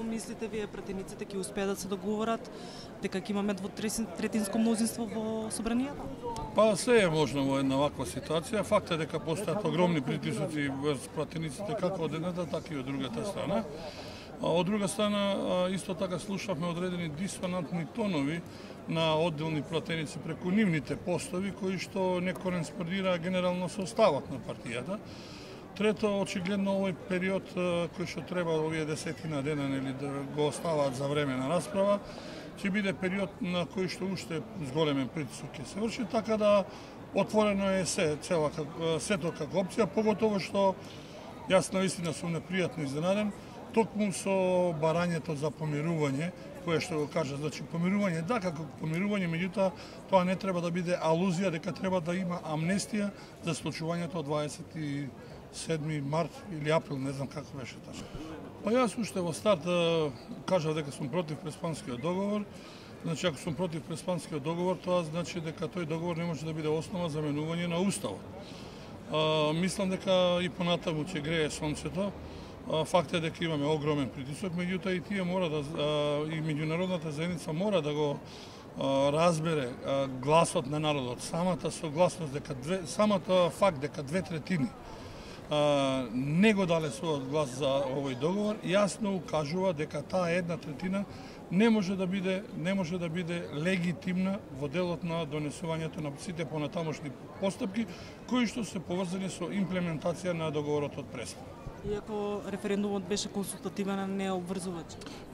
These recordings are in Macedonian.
мислите вие пратениците ќе успеат да се договорат дека ќе имаме двотретинско мнозинство во собранијата? Па се е можно во една ваква ситуација. Факт е дека постојат огромни притисоци врз пратениците како од едната, така и од другата страна. Од друга страна, исто така слушавме одредени дисонантни тонови на одделни пратеници преку нивните постови, кои што не кореспондира генерално со ставот на партијата. Трето, очигледно овој период кој што треба овие десетина дена нели да го оставаат за време на расправа, ќе биде период на кој што уште зголемен притисок ќе се врши, така да отворено е сето како опција, поготово што јас наистина сум непријатно изненаден, токму со барањето за помирување, кое што го кажа, значи помирување да, како помирување, меѓутоа тоа не треба да биде алузија дека треба да има амнестија за случувањето од 27 март или април, не знам како беше тачно. Па јас уште во старт кажав дека сум против Преспанскиот договор. Значи, ако сум против Преспанскиот договор, тоа значи дека тој договор не може да биде основа за менување на уставот. Мислам дека и понатаму ќе грее сонцето. Факт е дека имаме огромен притисок, меѓутоа и тие мора да и меѓународната заедница мора да го разбере гласот на народот, самата согласност дека самата факт дека 2/3 не го дале својот глас за овој договор, јасно укажува дека таа 1/3 не може да биде легитимна во делот на донесувањето на сите понатамошни постапки кои што се поврзани со имплементација на договорот од Преспа. Иако референдумот беше консултативен, а не обврзувач.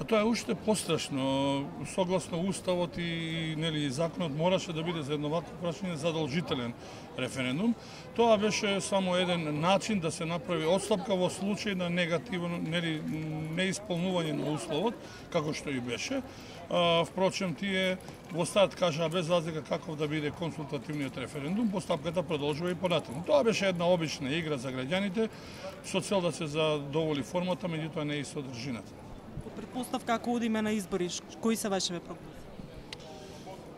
Тоа е уште пострашно. Согласно уставот и нели законот мораше да биде за едно вакво прашање задолжителен референдум. Тоа беше само еден начин да се направи отстапка во случај на негативно нели неисполнување на условот, како што и беше. Впрочем, тие во старт кажаа без разлика каков да биде консултативниот референдум, постапката продолжува и понатаму. Тоа беше една обична игра за граѓаните со цел да се задоволи формата, меѓутоа не и содржината. По претпоставка, ако одиме на избори, кои се вашите прогнози?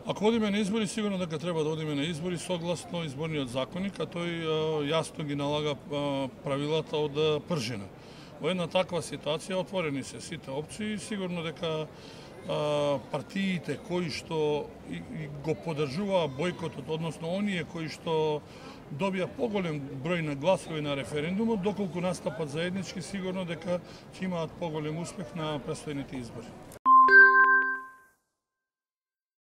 Ако одиме на избори, сигурно дека треба да одиме на избори согласно изборниот законник, а тој јасно ги налага правилата од пржина. Во една таква ситуација отворени се сите опции, сигурно дека партиите кои што го поддржуваа бојкотот, односно оние кои што добија поголем број на гласови на референдумот, доколку настапат заеднички, сигурно дека ќе имаат поголем успех на престојните избори.